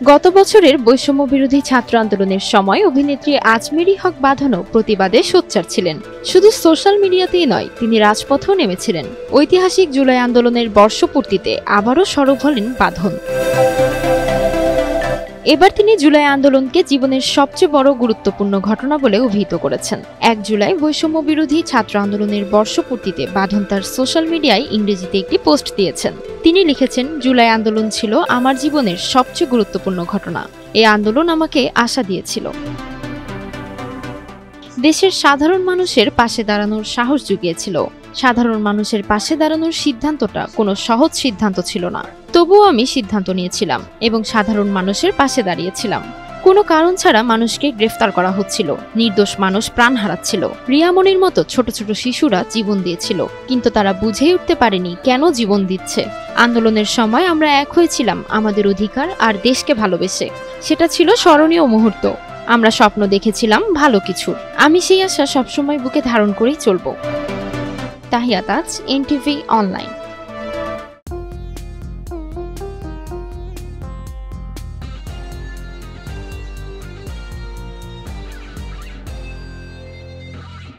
গত বছরের বৈষম্য বিরোধী ছাত্র আন্দোলনের সময় অভিনেত্রী আজমেরী হক বাঁধনও প্রতিবাদে সোচ্চার ছিলেন। শুধু সোশ্যাল মিডিয়াতেই নয়, তিনি রাজপথেও নেমেছিলেন। ঐতিহাসিক জুলাই আন্দোলনের বর্ষপূর্তিতে আবারও সরব হলেন বাঁধন। এবার তিনি জুলাই আন্দোলনকে জীবনের সবচেয়ে বড় গুরুত্বপূর্ণ ঘটনা বলে অভিহিত করেছেন। ১ জুলাই বৈষম্য বিরোধী ছাত্র আন্দোলনের বর্ষপূর্তিতে বাঁধন তার সোশ্যাল মিডিয়ায় ইংরেজিতে একটি পোস্ট দিয়েছেন। তিনি লিখেছেন, জুলাই আন্দোলন ছিল আমার জীবনের সবচেয়ে গুরুত্বপূর্ণ ঘটনা। এই আন্দোলন আমাকে আশা দিয়েছিল, দেশের সাধারণ মানুষের পাশে দাঁড়ানোর সাহস জুগিয়েছিল। সাধারণ মানুষের পাশে দাঁড়ানোর সিদ্ধান্তটা কোনো সহজ সিদ্ধান্ত ছিল না, তবুও আমি সিদ্ধান্ত নিয়েছিলাম এবং সাধারণ মানুষের পাশে দাঁড়িয়েছিলাম। কোনো কারণ ছাড়া মানুষকে গ্রেফতার করা হচ্ছিল, নির্দোষ মানুষ প্রাণ হারাচ্ছিল, রিয়ামনির মতো ছোট ছোট শিশুরা জীবন দিয়েছিল, কিন্তু তারা বুঝেই উঠতে পারেনি কেন জীবন দিচ্ছে। আন্দোলনের সময় আমরা এক হয়েছিলাম আমাদের অধিকার আর দেশকে ভালোবেসে। সেটা ছিল স্মরণীয় মুহূর্ত। আমরা স্বপ্ন দেখেছিলাম ভালো কিছুর। আমি সেই আশা সবসময় বুকে ধারণ করেই চলব। তাহিয়া তাজ, এনটিভি অনলাইন।